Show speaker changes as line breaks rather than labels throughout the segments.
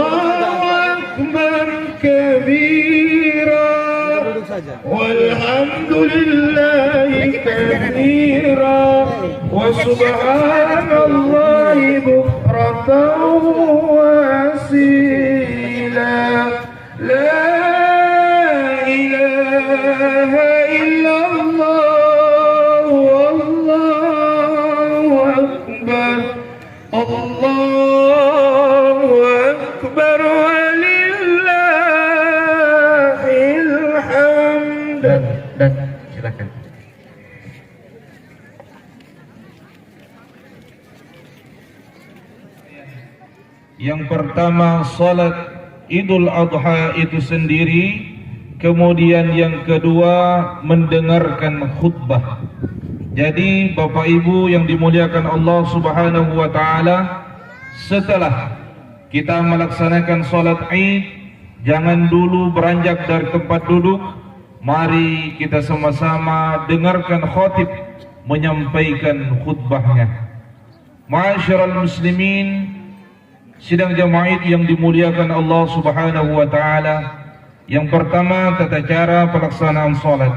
أكبر كبيرا والحمد لله كثيرا وسبحان الله بكرة وأصيلا لا إله إلا الله والله أكبر الله أكبر ولله الحمد. Dan silakan. Yang pertama salat Idul Adha itu sendiri, kemudian yang kedua mendengarkan khutbah. Jadi Bapak Ibu yang dimuliakan Allah Subhanahu wa taala, setelah kita melaksanakan salat Id, jangan dulu beranjak dari tempat duduk. Mari kita sama-sama dengarkan khatib menyampaikan khutbahnya. Ma'asyiral muslimin, sidang jamaah yang dimuliakan Allah Subhanahu wa taala. Yang pertama, tata cara pelaksanaan salat.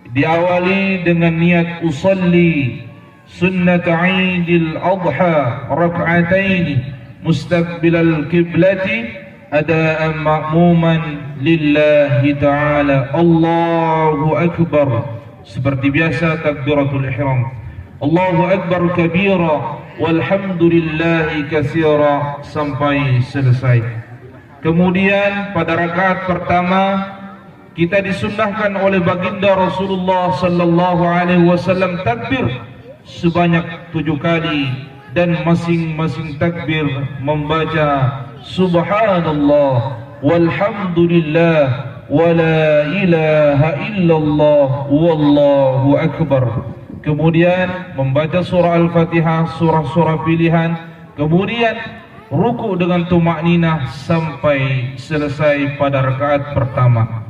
Diawali dengan niat usalli sunnat Idul Adha rak'atain mustaqbilal qiblati adaan ma'muman lillahi ta'ala. Allahu akbar. Seperti biasa takbiratul ihram. Allahu akbar kabira walhamdulillahi katsira sampai selesai. Kemudian pada rakaat pertama kita disunnahkan oleh baginda Rasulullah sallallahu alaihi wasallam takbir sebanyak 7 kali dan masing-masing takbir membaca subhanallah walhamdulillah wala ilaha illallah wallahu akbar. Kemudian membaca surah Al-Fatihah, surah-surah pilihan, kemudian ruku dengan tumakninah sampai selesai pada rakaat pertama.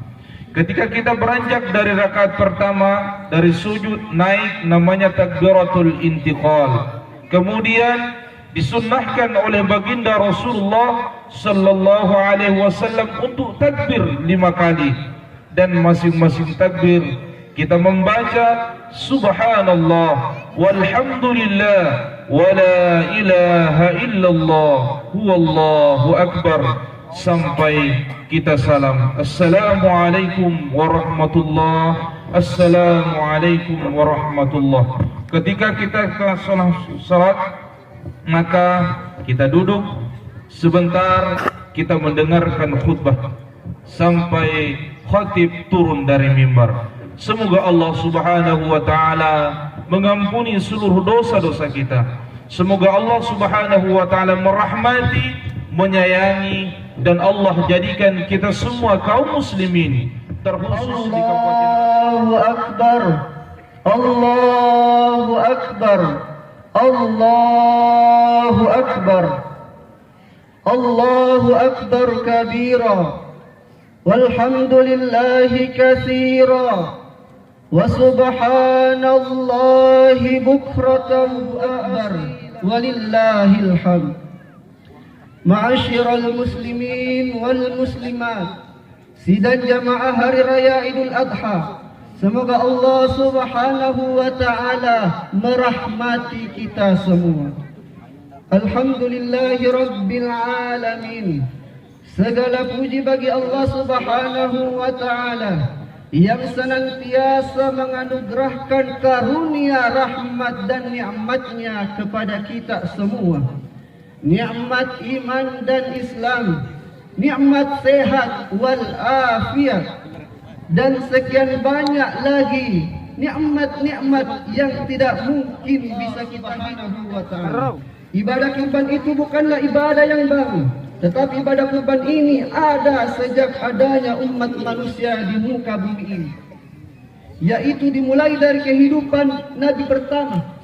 Ketika kita beranjak dari rakaat pertama, dari sujud naik, namanya takbiratul intiqal. Kemudian disunnahkan oleh baginda Rasulullah sallallahu alaihi wasallam untuk takbir 5 kali, dan masing-masing takbir kita membaca subhanallah walhamdulillah wala ilaha illallah huwallahu akbar sampai kita salam. Assalamualaikum warahmatullahi, assalamualaikum warahmatullahi. Ketika kita ke salat, maka kita duduk sebentar, kita mendengarkan khutbah sampai khatib turun dari mimbar. Semoga Allah Subhanahu wa taala mengampuni seluruh dosa-dosa kita. Semoga Allah Subhanahu wa taala merahmati, menyayangi, dan Allah jadikan kita semua kaum muslimin, terkhusus di kabupaten.
Allahu akbar, Allahu akbar, Allahu akbar, Allahu akbar kabira, walhamdulillahi katsira, wa subhanallahi bukratan akbar, walillahil hamd. Ma'asyiral muslimin wal muslimat, sidang jamaah hari raya Idul Adha, semoga Allah Subhanahu wa taala merahmati kita semua. Alhamdulillahi rabbil alamin. Segala puji bagi Allah Subhanahu wa taala yang senantiasa menganugerahkan karunia, rahmat dan nikmatnya kepada kita semua. Nikmat iman dan Islam, nikmat sehat wal afiat, dan sekian banyak lagi nikmat-nikmat yang tidak mungkin bisa kita hidup wa ta'ala. Ibadah kurban itu bukanlah ibadah yang baru, tetapi ibadah kurban ini ada sejak adanya umat manusia di muka bumi ini, yaitu dimulai dari kehidupan Nabi pertama,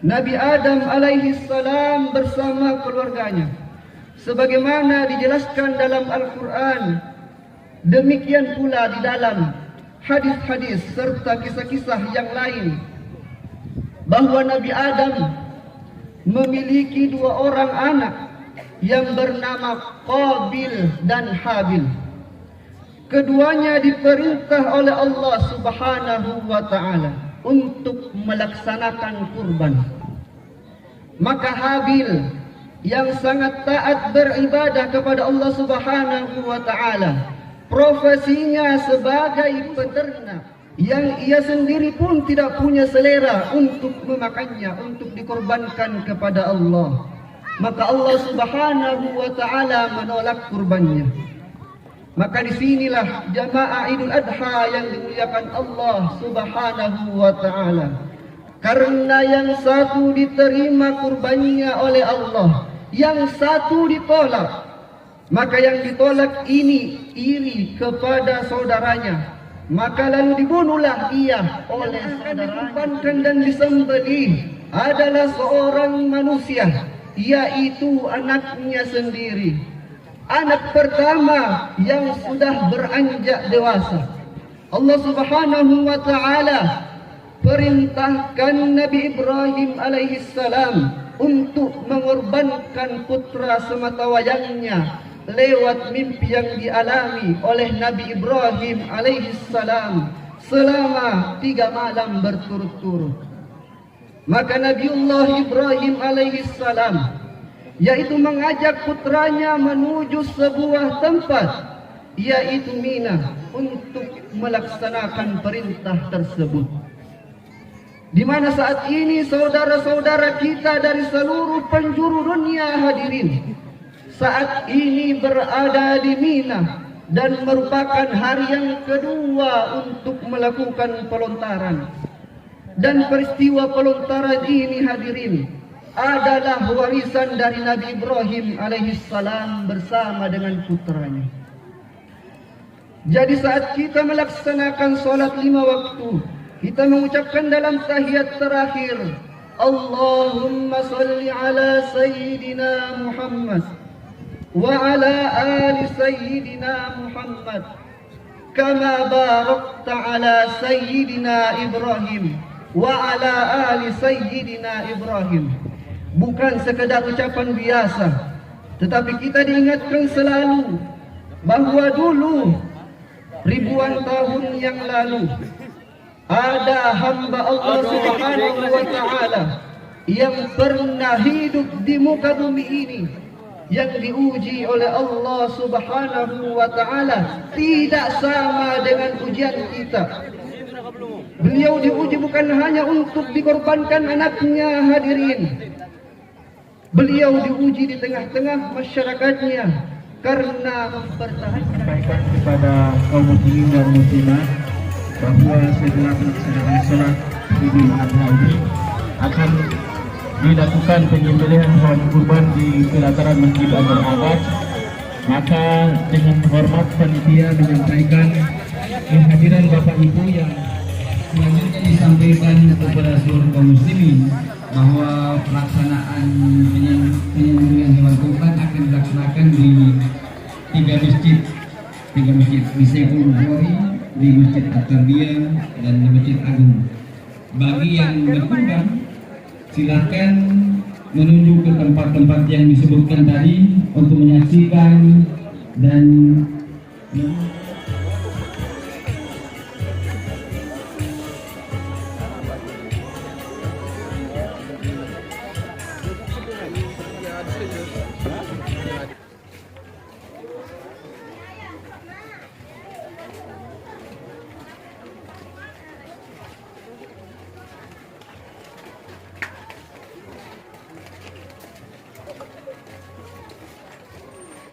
Nabi Adam alaihi salam bersama keluarganya, sebagaimana dijelaskan dalam Al-Quran. Demikian pula di dalam hadis-hadis serta kisah-kisah yang lain, bahwa Nabi Adam memiliki 2 orang anak, yang bernama Qabil dan Habil. Keduanya diperintah oleh Allah Subhanahu wa ta'ala untuk melaksanakan kurban. Maka Habil yang sangat taat beribadah kepada Allah Subhanahu wa ta'ala, profesinya sebagai peternak, yang ia sendiri pun tidak punya selera untuk memakannya, untuk dikorbankan kepada Allah. Maka Allah Subhanahu wa ta'ala menolak kurbannya. Maka disinilah jamaah Idul Adha yang dimuliakan Allah Subhanahu wa ta'ala. Karena yang satu diterima kurbannya oleh Allah, yang satu ditolak. Maka yang ditolak ini iri kepada saudaranya. Maka lalu dibunuhlah ia oleh saudaranya. Dikorbankan dan disembelih adalah seorang manusia, yaitu anaknya sendiri. Anak pertama yang sudah beranjak dewasa. Allah Subhanahu wa ta'ala perintahkan Nabi Ibrahim alaihissalam untuk mengorbankan putra sematawayangnya lewat mimpi yang dialami oleh Nabi Ibrahim alaihissalam selama 3 malam berturut-turut. Maka Nabiullah Ibrahim alaihissalam yaitu mengajak putranya menuju sebuah tempat, yaitu Mina, untuk melaksanakan perintah tersebut. Di mana saat ini saudara-saudara kita dari seluruh penjuru dunia hadirin saat ini berada di Mina dan merupakan hari yang kedua untuk melakukan pelontaran. Dan peristiwa pelontaran ini hadirin adalah warisan dari Nabi Ibrahim alaihissalam bersama dengan putranya. Jadi saat kita melaksanakan solat 5 waktu, kita mengucapkan dalam tahiyat terakhir, Allahumma salli ala Sayyidina Muhammad wa ala ali Sayyidina Muhammad kama barakta ala Sayyidina Ibrahim wa ala ali Sayyidina Ibrahim. Bukan sekadar ucapan biasa, tetapi kita diingatkan selalu bahawa dulu ribuan tahun yang lalu ada hamba Allah Subhanahu wa ta'ala yang pernah hidup di muka bumi ini, yang diuji oleh Allah Subhanahu wa ta'ala tidak sama dengan ujian kita. Beliau diuji bukan hanya untuk dikorbankan anaknya hadirin, beliau diuji di tengah-tengah masyarakatnya karena mempertahankan
kepada kaum muslimin dan muslimat bahawa setelah melaksanakan sholat Idul Adha ini akan dilakukan penyembelihan hewan kurban di pelataran Masjid Abdul Abbas. Maka dengan hormat panitia menyampaikan kehadiran Bapak Ibu yang selanjutnya disampaikan kepada seluruh kaum muslimin bahwa pelaksanaan penyembelihan hewan kurban akan dilaksanakan di 3 masjid, di Saiful Bukhari, di Masjid At-Tarbiyah dan di Masjid Agung. Bagi yang berkurban, silakan menuju ke tempat-tempat yang disebutkan tadi untuk menyaksikan dan